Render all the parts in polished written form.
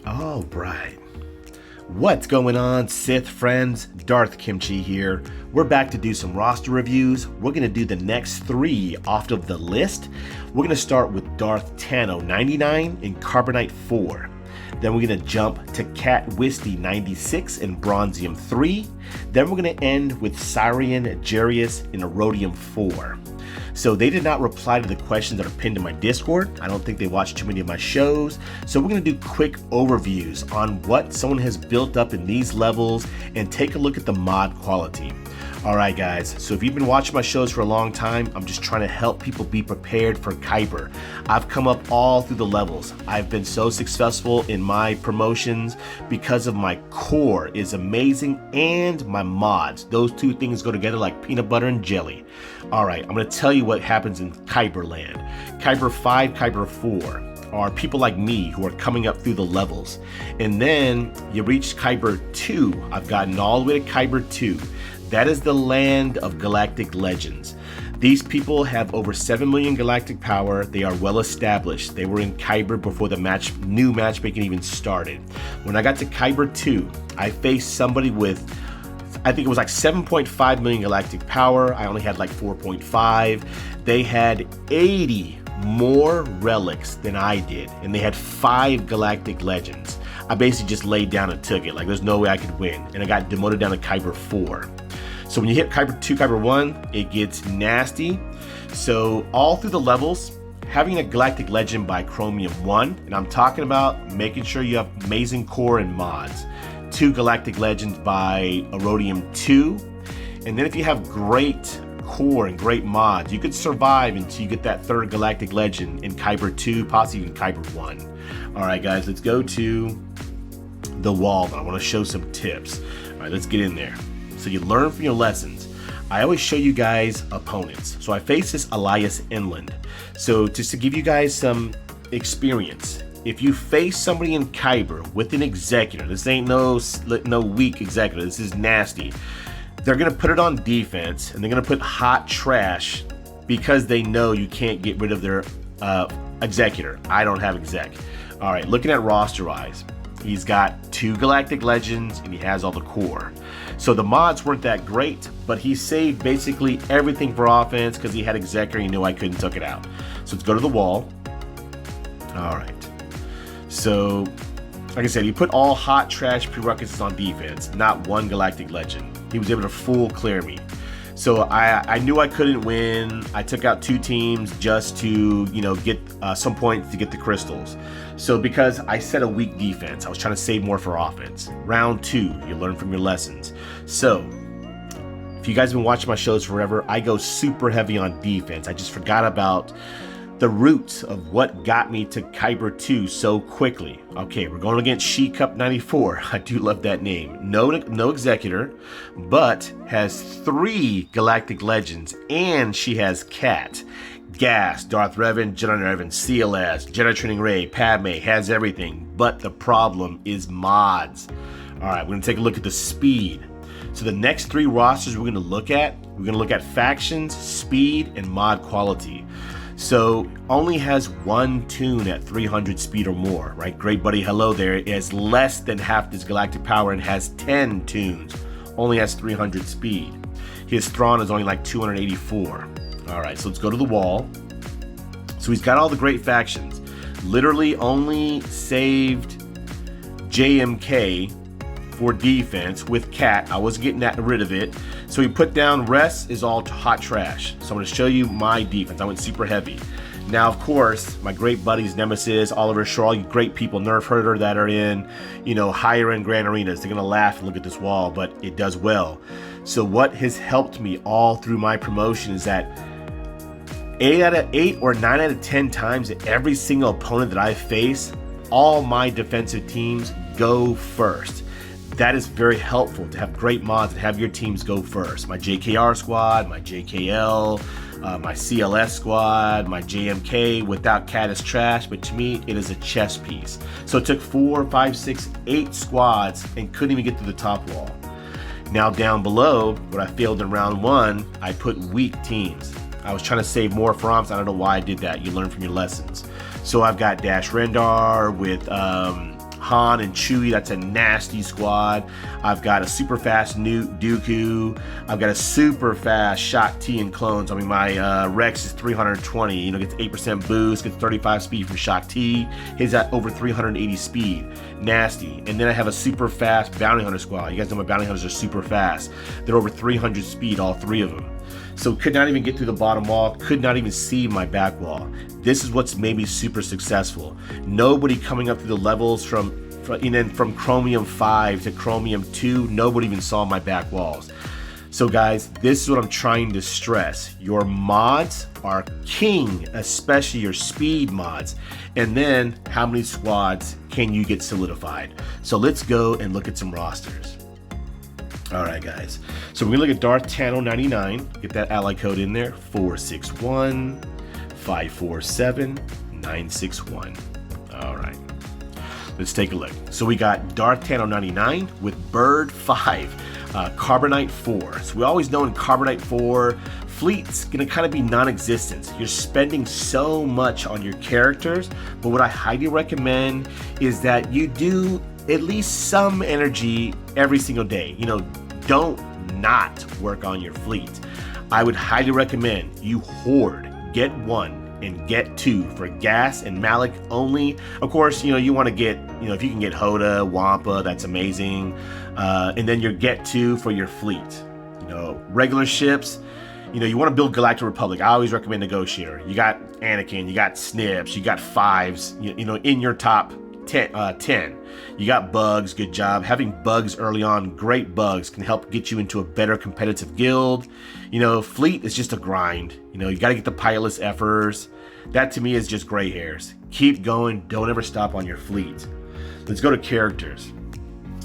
All right. What's going on, Sith friends? Darth Kimchi here. We're back to do some roster reviews. We're going to do the next three off of the list. We're going to start with Darth Tano 99 in Carbonite 4. Then we're going to jump to Cat Wisty 96 in Bronzium 3. Then we're going to end with Cyrian Jarius in Erodium 4. So they did not reply to the questions that are pinned in my Discord. I don't think they watched too many of my shows. So we're going to do quick overviews on what someone has built up in these levels and take a look at the mod quality. All right, guys, so if you've been watching my shows for a long time, I'm just trying to help people be prepared for Kyber. I've come up all through the levels. I've been so successful in my promotions because of my core is amazing and my mods. Those two things go together like peanut butter and jelly. All right, I'm going to tell you what happens in Kyber land. Kyber 5, Kyber 4 are people like me who are coming up through the levels. And then you reach Kyber 2. I've gotten all the way to Kyber 2. That is the land of galactic legends. These people have over 7 million galactic power. They are well established. They were in Kyber before the new matchmaking even started. When I got to Kyber 2, I faced somebody with, I think it was like 7.5 million galactic power. I only had like 4.5. They had 80 more relics than I did, and they had 5 galactic legends. I basically just laid down and took it. Like there's no way I could win, and I got demoted down to Kyber 4. So when you hit Kyber 2, Kyber 1, it gets nasty. So all through the levels, having a galactic legend by Chromium 1, and I'm talking about making sure you have amazing core and mods. 2 galactic legends by Erodium 2, and then if you have great core and great mods, you could survive until you get that 3rd galactic legend in Kyber 2, possibly even Kyber 1. All right, guys, let's go to the wall. I want to show some tips. All right, let's get in there. So you learn from your lessons. I always show you guys opponents. So I faced this Elias Inland. So just to give you guys some experience, if you face somebody in Kyber with an executor, this ain't no weak executor, this is nasty. They're gonna put it on defense and they're gonna put hot trash because they know you can't get rid of their executor. I don't have exec. All right, looking at roster wise, he's got 2 galactic legends and he has all the core. So the mods weren't that great, but he saved basically everything for offense because he had executor and he knew I couldn't took it out. So let's go to the wall. All right. So, like I said, he put all hot trash prerequisites on defense, not 1 galactic legend. He was able to full clear me. So I knew I couldn't win. I took out 2 teams just to, get some points to get the crystals. So because I set a weak defense, I was trying to save more for offense. Round 2, you learn from your lessons. So if you guys have been watching my shows forever, I go super heavy on defense. I just forgot about the roots of what got me to Kyber 2 so quickly. Okay, we're going against She Cup 94. I do love that name. No executor, but has 3 galactic legends, and she has Cat, Gas, Darth Revan, Jedi Revan, CLS, Jedi Training Ray, Padme, has everything. But the problem is mods. All right, we're gonna take a look at the speed. So the next 3 rosters we're gonna look at factions, speed, and mod quality. So only has 1 tune at 300 speed or more, right? Great Buddy Hello there is less than half this galactic power and has 10 tunes, only has 300 speed. His Thrawn is only like 284. All right, so let's go to the wall. So he's got all the great factions. Literally only saved JMK for defense with Cat. I wasn't getting rid of it. So he put down rest is all hot trash. So I'm going to show you my defense. I went super heavy. Now, of course, my great buddies, Nemesis, Oliver Shore, all you great people, Nerf Herder that are in, higher end Grand Arenas, they're going to laugh and look at this wall, but it does well. So what has helped me all through my promotion is that 8 or 9 out of 10 times every single opponent that I face, all my defensive teams go first. That is very helpful to have great mods and have your teams go first. My JKR squad, my JKL, my CLS squad, my JMK without Cat is trash, but to me, it is a chess piece. So it took 4, 5, 6, 8 squads and couldn't even get to the top wall. Now down below, what I failed in round 1, I put weak teams. I was trying to save more for Omps. I don't know why I did that. You learn from your lessons. So I've got Dash Rendar with Han and Chewie, that's a nasty squad. I've got a super fast Newt Dooku. I've got a super fast Shock T and clones. I mean, my Rex is 320, you know, gets 8% boost, gets 35 speed from Shock T. His at over 380 speed. Nasty. And then I have a super fast Bounty Hunter squad. You guys know my Bounty Hunters are super fast. They're over 300 speed, all three of them. So could not even get through the bottom wall, could not even see my back wall. This is what's made me super successful. Nobody coming up through the levels from Chromium 5 to Chromium 2, nobody even saw my back walls. So guys, this is what I'm trying to stress. Your mods are king, especially your speed mods. And then how many squads can you get solidified? So let's go and look at some rosters. All right, guys. So we're gonna look at Darth Tano 99. Get that ally code in there: 461 547 961. All right. Let's take a look. So we got Darth Tano 99 with Bird 5, Carbonite 4. So we always know in Carbonite 4, fleet's gonna kind of be non-existent. You're spending so much on your characters, but what I highly recommend is that you do at least some energy every single day. You know, don't not work on your fleet. I would highly recommend you hoard, get 1 and get 2 for gas and Malik only. Of course, you know, you want to get, you know, if you can get Hoda, Wampa, that's amazing. And then your get 2 for your fleet. You know, regular ships, you know, you want to build Galactic Republic. I always recommend Negotiator. You got Anakin, you got Snips, you got 5s, you know, in your top 10. You got bugs, good job. Having bugs early on, great bugs, can help get you into a better competitive guild. You know, fleet is just a grind. You know, you got to get the pilotless effers. That to me is just gray hairs. Keep going, don't ever stop on your fleet. Let's go to characters.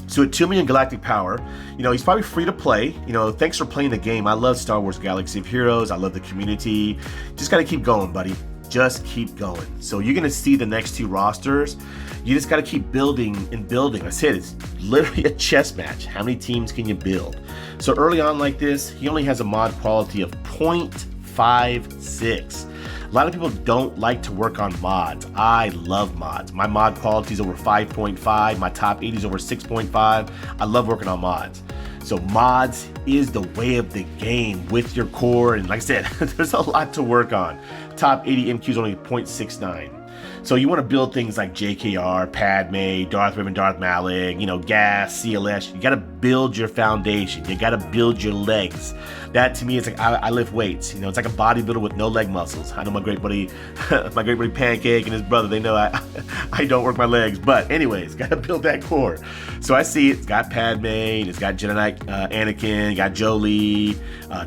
So at 2 million galactic power, you know, he's probably free to play. You know, thanks for playing the game. I love Star Wars Galaxy of Heroes. I love the community. Just got to keep going, buddy. Just keep going. So you're going to see the next 2 rosters. You just got to keep building and building. I said it's literally a chess match. How many teams can you build? So early on like this, he only has a mod quality of 0.56. A lot of people don't like to work on mods. I love mods. My mod quality is over 5.5. My top 80 is over 6.5. I love working on mods. So mods is the way of the game with your core. And like I said, there's a lot to work on. Top 80 MQ is only 0.69. So you want to build things like JKR, Padme, Darth Revan, Darth Malak, you know, Gas, CLS. You got to build your foundation. You got to build your legs. That to me is like I lift weights. You know, it's like a bodybuilder with no leg muscles. I know my great buddy, Pancake and his brother. They know I don't work my legs. But anyways, got to build that core. So I see it's got Padme, it's got Jedi Knight, Anakin, got Jolie,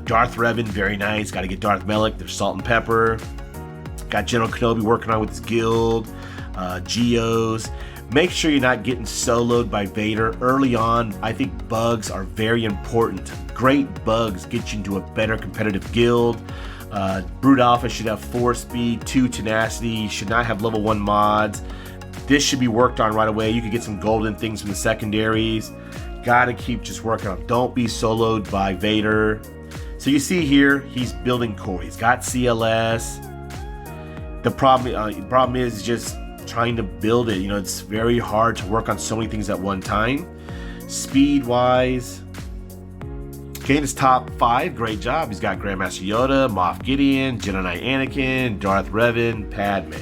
Darth Revan, very nice. Got to get Darth Malak. There's salt and pepper. Got General Kenobi working on with his guild, Geos. Make sure you're not getting soloed by Vader early on. I think bugs are very important. Great bugs get you into a better competitive guild. Brute Alpha should have 4 speed, 2 tenacity, should not have level 1 mods. This should be worked on right away. You could get some golden things from the secondaries. Gotta keep just working on. Don't be soloed by Vader. So you see here, he's building core. He's got CLS. The problem is just trying to build it. You know, it's very hard to work on so many things at one time. Speed wise, okay, in his top 5, great job. He's got Grandmaster Yoda, Moff Gideon, Jedi Knight Anakin, Darth Revan, Padme.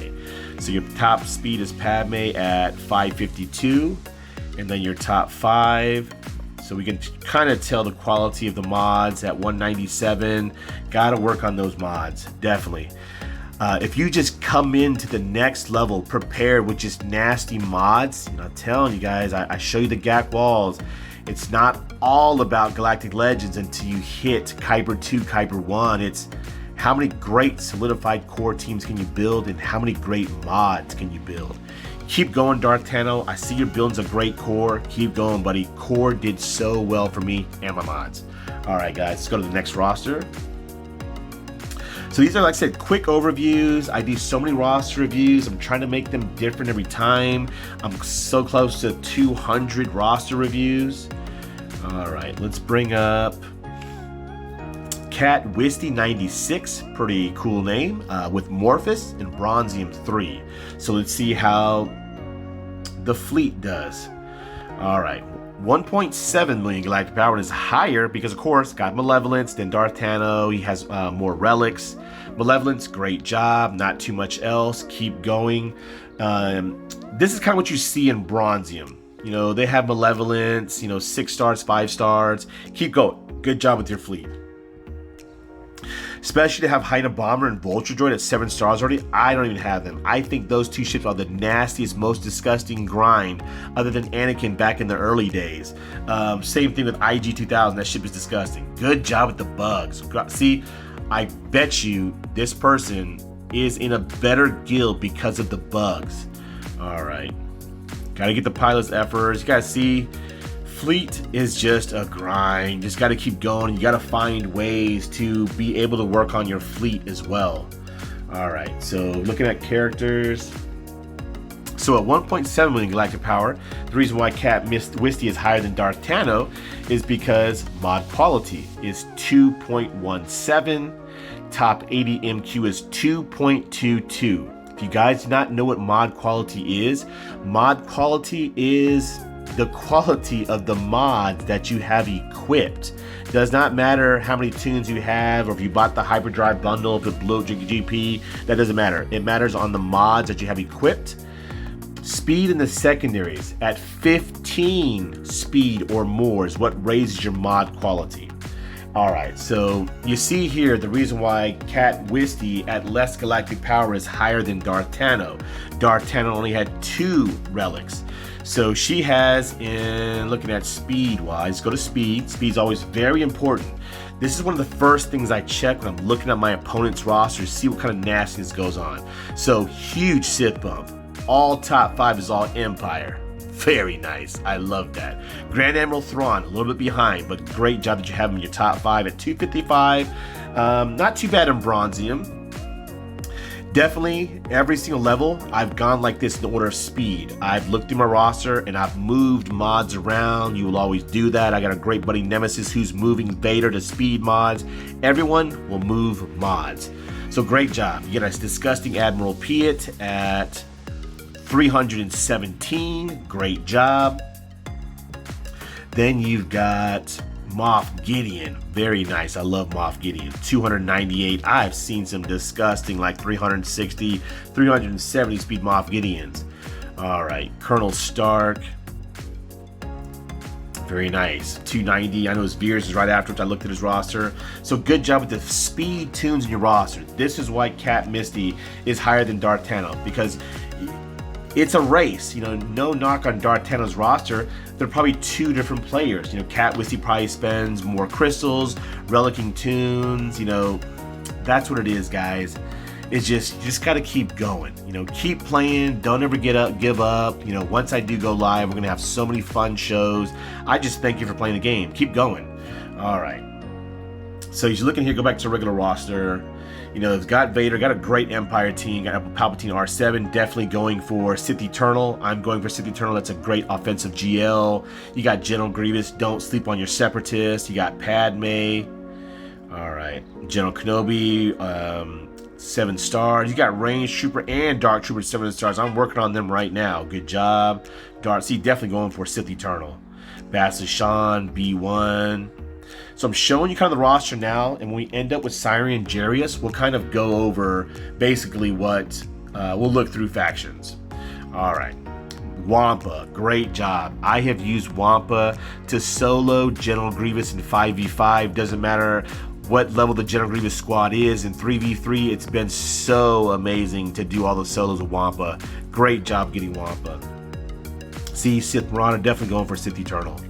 So your top speed is Padme at 552, and then your top 5. So we can kind of tell the quality of the mods at 197. Got to work on those mods, definitely. If you just come into the next level prepared with just nasty mods, you know, I'm telling you guys, I show you the GAC walls. It's not all about Galactic Legends until you hit Kuiper 2, Kuiper 1. It's how many great solidified core teams can you build and how many great mods can you build. Keep going, Darth Tano. I see you're building a great core. Keep going, buddy. Core did so well for me and my mods. All right, guys, let's go to the next roster. So these are, like I said, quick overviews. I do so many roster reviews. I'm trying to make them different every time. I'm so close to 200 roster reviews. All right, let's bring up Cat Wisty 96, pretty cool name, with Morphus and Bronzium 3. So let's see how the fleet does. All right, 1.7 million galactic power is higher because, of course, got Malevolence, then Darth Tano. He has more relics. Malevolence, great job. Not too much else. Keep going. This is kind of what you see in Bronzium. You know, they have Malevolence, you know, 6 stars, 5 stars. Keep going. Good job with your fleet. Especially to have Hyena Bomber and Vulture Droid at 7 stars already. I don't even have them. I think those two ships are the nastiest, most disgusting grind other than Anakin back in the early days. Same thing with IG-2000. That ship is disgusting. Good job with the bugs. See, I bet you this person is in a better guild because of the bugs. All right. Gotta get the pilot's efforts. You gotta see, fleet is just a grind. Just gotta keep going. You gotta find ways to be able to work on your fleet as well. All right, so looking at characters. So at 1.7 million galactic power, the reason why Cat Wisty is higher than Darth Tano is because mod quality is 2.17. Top 80 MQ is 2.22. If you guys do not know what mod quality is the quality of the mods that you have equipped. Does not matter how many tunes you have, or if you bought the hyperdrive bundle, if it blew GP, that doesn't matter. It matters on the mods that you have equipped. Speed in the secondaries at 15 speed or more is what raises your mod quality. Alright, so you see here the reason why Cat Wisty at less galactic power is higher than Darth Tano. Darth Tano only had 2 relics. So she has, in looking at speed wise, go to speed. Speed's always very important. This is one of the first things I check when I'm looking at my opponent's roster to see what kind of nastiness goes on. So huge Sith bump. All top 5 is all Empire. Very nice. I love that. Grand Admiral Thrawn, a little bit behind, but great job that you have him in your top 5 at 255. Not too bad in Bronzium. Definitely, every single level, I've gone like this in order of speed. I've looked through my roster and I've moved mods around. You will always do that. I got a great buddy Nemesis who's moving Vader to speed mods. Everyone will move mods. So great job. You get a disgusting Admiral Piet at 317. Great job. Then you've got Moff Gideon. Very nice. I love Moff Gideon. 298. I've seen some disgusting like 360, 370 speed Moff Gideons. All right. Colonel Stark. Very nice. 290. I know his Veers is right after, which I looked at his roster. So good job with the speed tunes in your roster. This is why Cat Misty is higher than Darth Tano, because it's a race. You know, no knock on Darth Tano's roster. They're probably 2 different players. You know, Cat Wisty probably spends more crystals, relicking tunes. You know, that's what it is, guys. It's just, you just got to keep going. You know, keep playing. Don't ever give up. You know, once I do go live, we're going to have so many fun shows. I just thank you for playing the game. Keep going. All right. So you're looking here, go back to regular roster. You know, it's got Vader, got a great Empire team, got Palpatine R7, definitely going for Sith Eternal. I'm going for Sith Eternal. That's a great offensive GL. You got General Grievous, don't sleep on your Separatists. You got Padme. All right. General Kenobi, 7 stars. You got Range Trooper and Dark Trooper, 7 stars. I'm working on them right now. Good job. Darth C, definitely going for Sith Eternal. Bastard Sean, B1. So I'm showing you kind of the roster now, and when we end up with Cyrian Jarius, we'll kind of go over basically what we'll look through factions. All right, Wampa, great job. I have used Wampa to solo General Grievous in 5v5. Doesn't matter what level the General Grievous squad is. In 3v3, it's been so amazing to do all the solos with Wampa. Great job getting Wampa. See, Sith Marauder definitely going for Sith Eternal.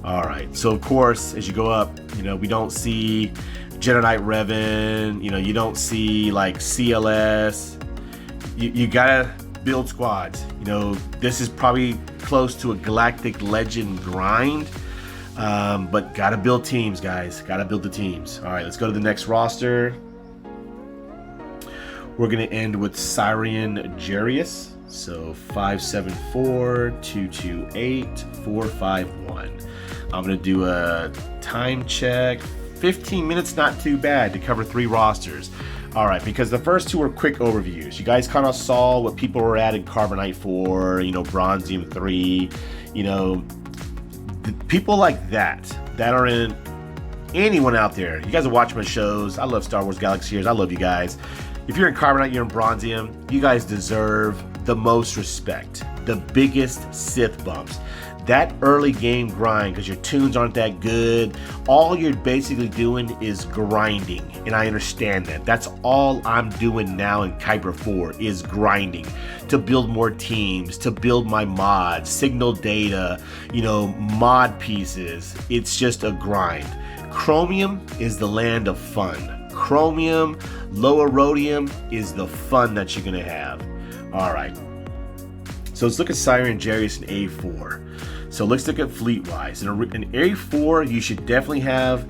All right, so of course, as you go up, you know, we don't see Jedi Knight Revan, you know, you don't see like CLS. You gotta build squads. You know, this is probably close to a Galactic Legend grind, but gotta build teams, guys. Gotta build the teams. All right, let's go to the next roster. We're gonna end with Cyrian Jarius. So 574 228 451. I'm gonna do a time check. 15 minutes, not too bad to cover 3 rosters. All right, because the first two were quick overviews. You guys kind of saw what people were at in Carbonite 4, Bronzium 3, people like that are in anyone out there. You guys are watching my shows. I love Star Wars Galaxy Heroes. I love you guys. If you're in Carbonite, you're in Bronzium, you guys deserve the most respect, the biggest Sith bumps. That early game grind, because your tunes aren't that good, all you're basically doing is grinding, and I understand that. That's all I'm doing now in Kyber 4 is grinding to build more teams, to build my mods, signal data, mod pieces. It's just a grind. Chromium is the land of fun. Chromium, lower rhodium is the fun that you're gonna have. All right. So let's look at Siren Jarius in A4. So let's look at fleet-wise. In A4, you should definitely have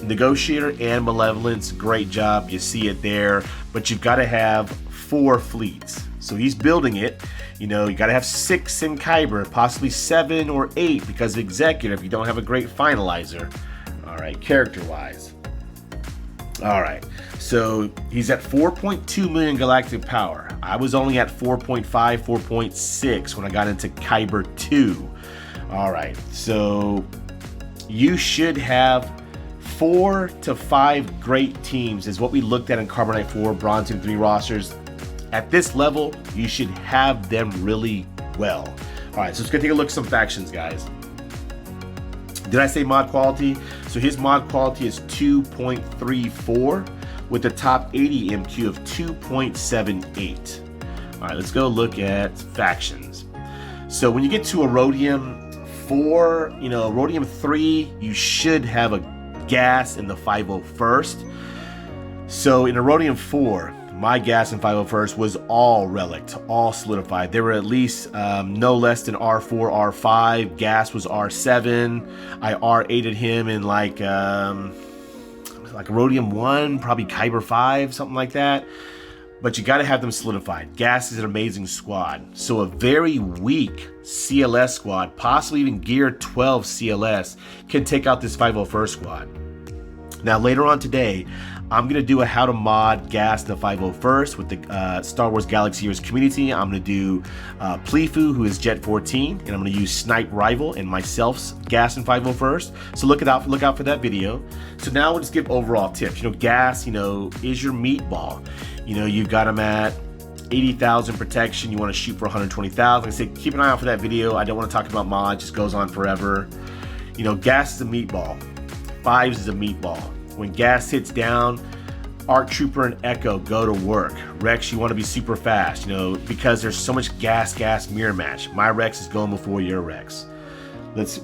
Negotiator and Malevolence. Great job. You see it there. But you've got to have 4 fleets. So he's building it. You got to have 6 in Kyber, possibly 7 or 8 because of Executive. You don't have a great Finalizer. All right, character-wise. All right, so he's at 4.2 million galactic power. I was only at 4.5, 4.6 when I got into Kyber 2. All right, so you should have 4 to 5 great teams is what we looked at in Carbonite 4, Bronzium 3 rosters. At this level, you should have them really well. All right, so let's go take a look at some factions, guys. Did I say mod quality? So his mod quality is 2.34 with the top 80 MQ of 2.78. All right, let's go look at factions. So when you get to a Rhodium 4, Rhodium 3, you should have a gas in the 501st. So in a Rhodium 4, my gas in 501st was all relic, all solidified. They were at least no less than R4, R5. Gas was R7. I R8'd him in like Rhodium 1, probably Kyber 5, something like that. But you got to have them solidified. Gas is an amazing squad. So a very weak CLS squad, possibly even Gear 12 CLS, can take out this 501st squad. Now later on today, I'm going to do a how to mod gas the 501st with the Star Wars Galaxy Heroes community. I'm going to do Plefu, who is Jet 14, and I'm going to use Snipe Rival and myself's gas in 501st. So look out for that video. So now we'll just give overall tips. Gas, is your meatball. You've got them at 80,000 protection. You want to shoot for 120,000. I say keep an eye out for that video. I don't want to talk about mods. It just goes on forever. Gas is a meatball. 5s is a meatball. When gas hits down, Arc Trooper and Echo go to work. Rex, you want to be super fast, because there's so much gas mirror match. My Rex is going before your Rex.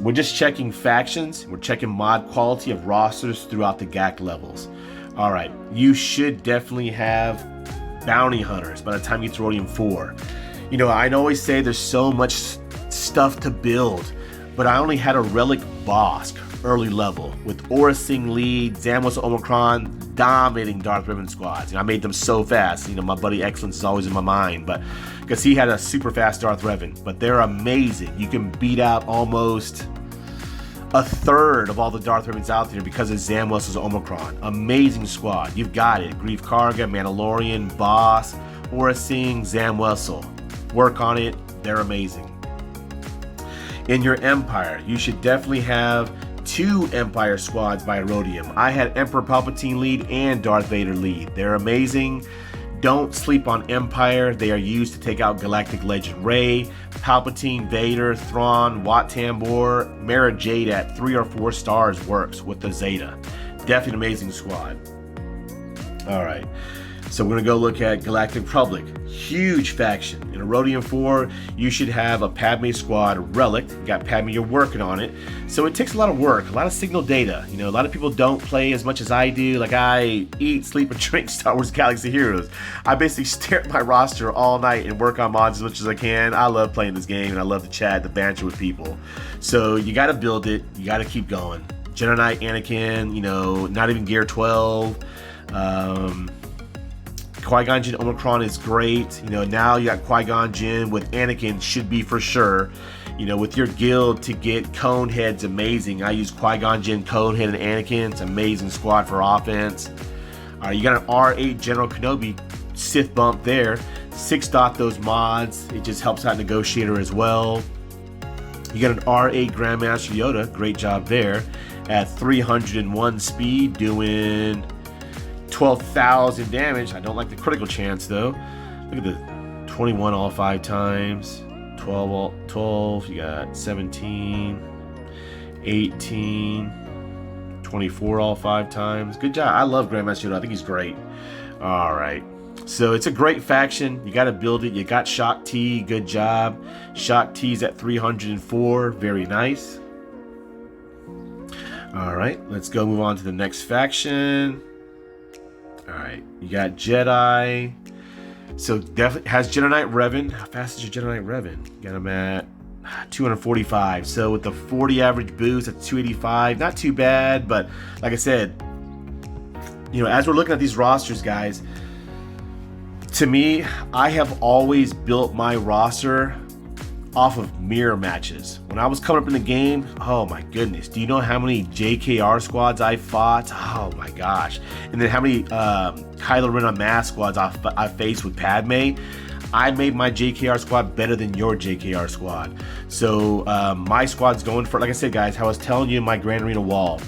We're just checking factions. We're checking mod quality of rosters throughout the GAC levels. All right, you should definitely have bounty hunters by the time you get to Rhodium 4. I always say there's so much stuff to build, but I only had a Relic Bosk early level with Aura Sing lead, Zamos Omicron dominating Darth Ribbon squads. I made them so fast. My buddy Excellence is always in my mind, but because he had a super fast Darth Revan, but they're amazing. You can beat out almost a third of all the Darth Ribbons out there because of Zamos' Omicron. Amazing squad. You've got it. Grief Karga, Mandalorian, Boss, Aura Sing, Zam Wessel. Work on it. They're amazing. In your Empire, you should definitely have 2 Empire squads by Rhodium. I had Emperor Palpatine lead and Darth Vader lead. They're amazing. Don't sleep on Empire. They are used to take out Galactic Legend Rey, Palpatine, Vader, Thrawn, Wat Tambor, Mara Jade at 3 or 4 stars works with the Zeta. Definitely an amazing squad. All right. So we're going to go look at Galactic Republic. Huge faction. In a Rhodium 4, you should have a Padme squad relic. You got Padme, you're working on it. So it takes a lot of work, a lot of signal data. A lot of people don't play as much as I do. Like I eat, sleep, and drink Star Wars Galaxy Heroes. I basically stare at my roster all night and work on mods as much as I can. I love playing this game and I love to chat, the banter with people. So you got to build it. You got to keep going. Jedi Knight, Anakin, not even Gear 12. Qui-Gon Jinn Omicron is great. Now you got Qui-Gon Jinn with Anakin should be for sure. With your guild to get Conehead's amazing. I use Qui-Gon Jinn, Conehead, and Anakin. It's an amazing squad for offense. All right, you got an R8 General Kenobi Sith bump there. 6-dot those mods. It just helps out Negotiator as well. You got an R8 Grandmaster Yoda. Great job there. At 301 speed, doing 12,000 damage. I don't like the critical chance though. Look at the 21 all 5 times. 12, you got 17, 18, 24 all 5 times. Good job. I love Grandmaster Yoda. I think he's great. All right. So it's a great faction. You got to build it. You got Shock T. Good job. Shock T's at 304. Very nice. All right. Let's go move on to the next faction. All right. You got Jedi. So definitely has Jedi Knight Revan. How fast is your Jedi Knight Revan? Got him at 245. So with the 40 average boost, that's 285. Not too bad, but like I said, you know, as we're looking at these rosters, guys, to me, I have always built my roster off of mirror matches. When I was coming up in the game, oh my goodness, do you know how many JKR squads I fought? Oh my gosh. And then how many Kylo Ren Unmasked squads I faced with Padme. I made my JKR squad better than your JKR squad. So my squad's going for, like I said, guys, how I was telling you in my Grand Arena wall,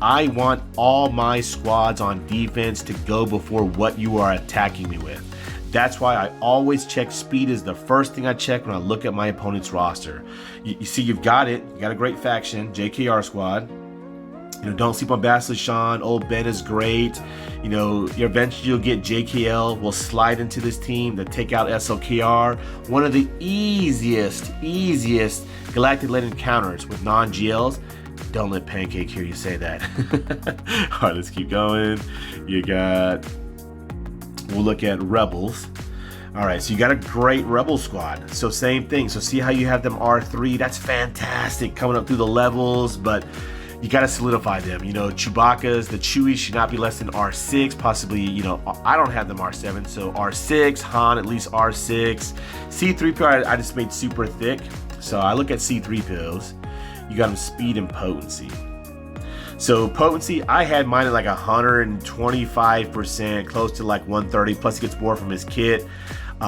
I want all my squads on defense to go before what you are attacking me with. That's why I always check speed is the first thing I check when I look at my opponent's roster. You see, you've got it. You got a great faction, JKR squad. You know, don't sleep on Bastila Shan. Old Ben is great. You know, eventually you'll get JKL. Will slide into this team to take out SLKR. One of the easiest Galactic Lane encounters with non-GLs. Don't let Pancake hear you say that. All right, let's keep going. You got, we'll look at Rebels. All right, so you got a great Rebel squad. So same thing. So see how you have them R3? That's fantastic coming up through the levels, but you got to solidify them. You know, Chewbacca's, the Chewies should not be less than R6, possibly, you know, I don't have them R7, so R6, Han at least R6. C-3PO I just made super thick. So I look at C-3POs. You got them speed and potency. So potency, I had mine at like 125%, close to like 130, plus he gets more from his kit.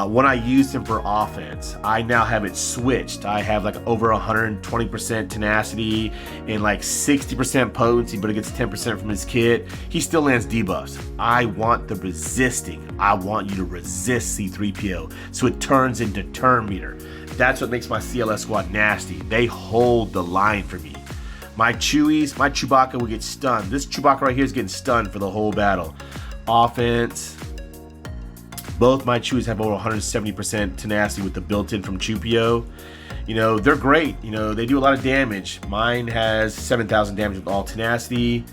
When I used him for offense, I now have it switched. I have like over 120% tenacity and like 60% potency, but it gets 10% from his kit. He still lands debuffs. I want the resisting. I want you to resist C-3PO, so it turns into turn meter. That's what makes my CLS squad nasty. They hold the line for me. My Chewies, my Chewbacca will get stunned. This Chewbacca right here is getting stunned for the whole battle. Offense. Both my Chewies have over 170% tenacity with the built-in from Chewpio. You know, they're great. You know, they do a lot of damage. Mine has 7,000 damage with all tenacity. You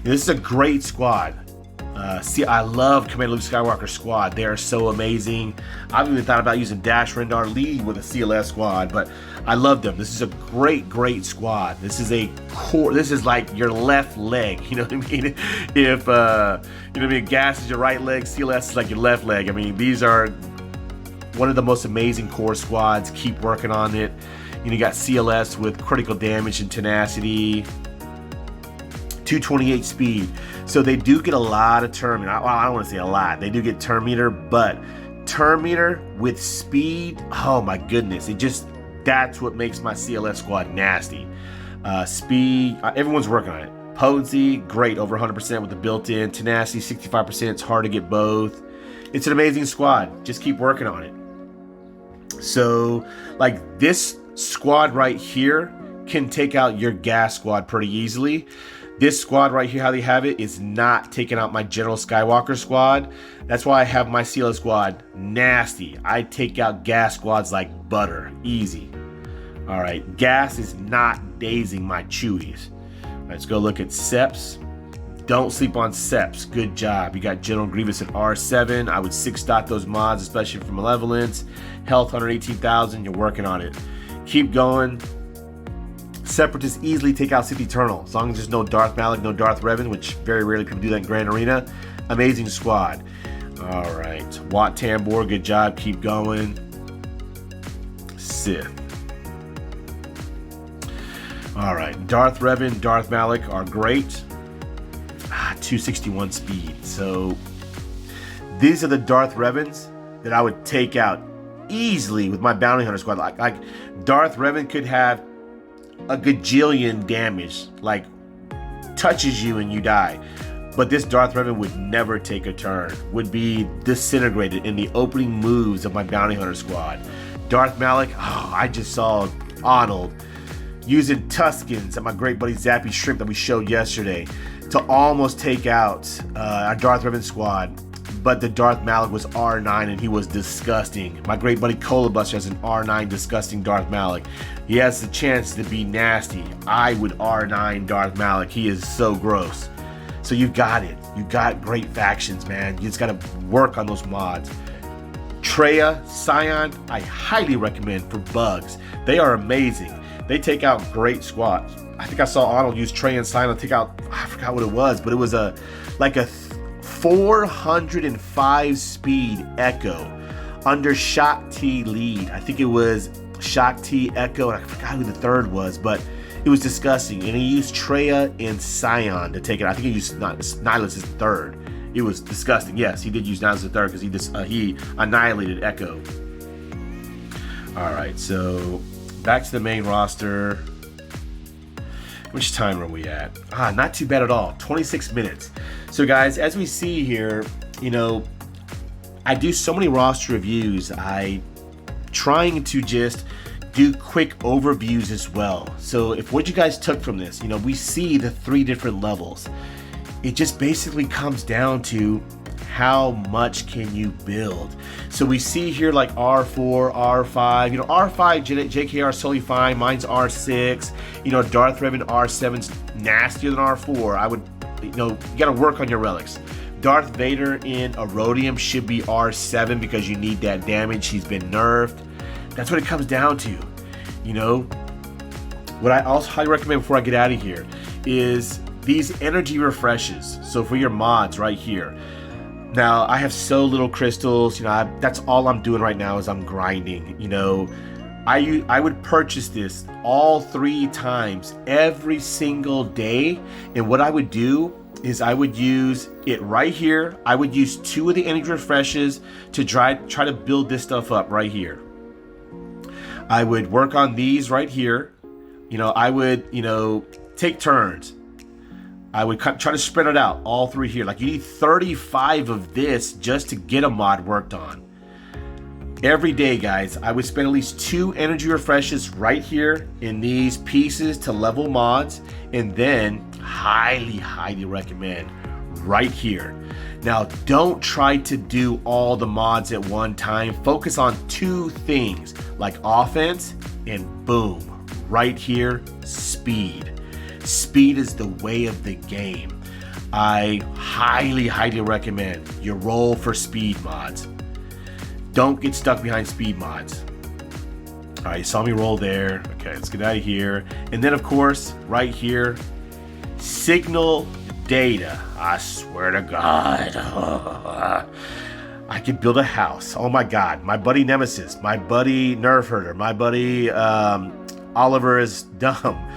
know, this is a great squad. See, I love Commander Luke Skywalker squad. They are so amazing. I've even thought about using Dash Rendar Lee with a CLS squad, but I love them. This is a great squad. This is a core. This is like your left leg. You know what I mean? If you know what I mean, Gas is your right leg, CLS is like your left leg. I mean, these are one of the most amazing core squads. Keep working on it. You know, you got CLS with critical damage and tenacity. 228 speed. So they do get a lot of turn meter. Well, I don't want to say a lot. They do get turn meter, but turn meter with speed, oh my goodness. That's what makes my CLS squad nasty. Speed, everyone's working on it. Potency, great, over 100% with the built-in. Tenacity, 65%. It's hard to get both. It's an amazing squad. Just keep working on it. So, like this squad right here can take out your Gas squad pretty easily. This squad right here, how they have it, is not taking out my General Skywalker squad. That's why I have my CLS squad nasty. I take out Gas squads like butter, easy. All right, Gas is not dazing my Chewies. Let's go look at Seps. Don't sleep on Seps. Good job. You got General Grievous at R7. I would 6-dot those mods, especially for Malevolence. Health 118,000. You're working on it. Keep going. Separatists easily take out Sith Eternal, as long as there's no Darth Malak, no Darth Revan, which very rarely people do that in Grand Arena. Amazing squad. All right, Wat Tambor, good job. Keep going. Sith. All right, Darth Revan, Darth Malak are great. 261 speed. So these are the Darth Revans that I would take out easily with my bounty hunter squad. Like Darth Revan could have a gajillion damage, like touches you and you die. But this Darth Revan would never take a turn, would be disintegrated in the opening moves of my bounty hunter squad. Darth Malak, oh, I just saw Arnold using Tuskens and my great buddy Zappy Shrimp that we showed yesterday to almost take out our Darth Revan squad. But the Darth Malak was R9 and he was disgusting. My great buddy Cola Buster has an R9 disgusting Darth Malak. He has the chance to be nasty. I would R9 Darth Malak. He is so gross. So you got it. You got great factions, man. You just got to work on those mods. Traya, Scion, I highly recommend for bugs. They are amazing. They take out great squads. I think I saw Arnold use Traya and Scion to take out, I forgot what it was, but it was like a 405 speed Echo under Shock T lead. I think it was Shock T Echo, and I forgot who the third was, but it was disgusting. And he used Traya and Scion to take it. I think he used Nihilus as third. It was disgusting. Yes, he did use Nihilus as third because he annihilated Echo. All right, so back to the main roster. Which time are we at? Not too bad at all. 26 minutes. So guys, as we see here, you know, I do so many roster reviews. I trying to just do quick overviews as well. So if what you guys took from this, you know, we see the 3 different levels. It just basically comes down to how much can you build. So we see here like R4, R5, you know, R5 JKR is totally fine. Mine's R6, you know, Darth Revan R7's nastier than R4. I would, you know, you gotta work on your relics. Darth Vader in Erodium should be R7 because you need that damage. He's been nerfed. That's what it comes down to. You know, what I also highly recommend before I get out of here is these energy refreshes. So for your mods right here. Now, I have so little crystals, you know, that's all I'm doing right now is I'm grinding, you know. I would purchase this all 3 times every single day, and what I would do is I would use it right here. I would use 2 of the energy refreshes to try to build this stuff up right here. I would work on these right here. You know, I would, you know, take turns. I would try to spread it out, all 3 here. Like you need 35 of this just to get a mod worked on. Every day, guys, I would spend at least 2 energy refreshes right here in these pieces to level mods. And then highly recommend right here. Now, don't try to do all the mods at one time. Focus on 2 things like offense and boom, right here, speed. Speed is the way of the game. I highly recommend you roll for speed mods. Don't get stuck behind speed mods. All right, you saw me roll there. Okay, let's get out of here. And then, of course, right here, signal data. I swear to God. I could build a house. Oh my God. My buddy Nemesis, my buddy Nerf Herder, my buddy Oliver is dumb.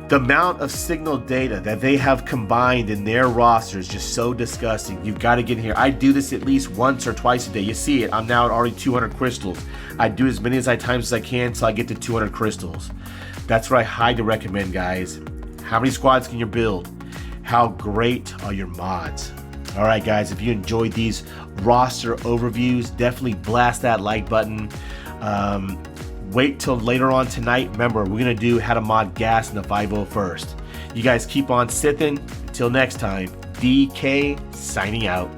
The amount of signal data that they have combined in their roster is just so disgusting. You've got to get in here. I do this at least once or twice a day. You see it. I'm now at already 200 crystals. I do as many times as I can until I get to 200 crystals. That's what I highly recommend, guys. How many squads can you build? How great are your mods? All right, guys, if you enjoyed these roster overviews, definitely blast that like button. Wait till later on tonight. Remember, we're going to do how to mod gas in the 501st. You guys keep on sithing. Until next time, DK signing out.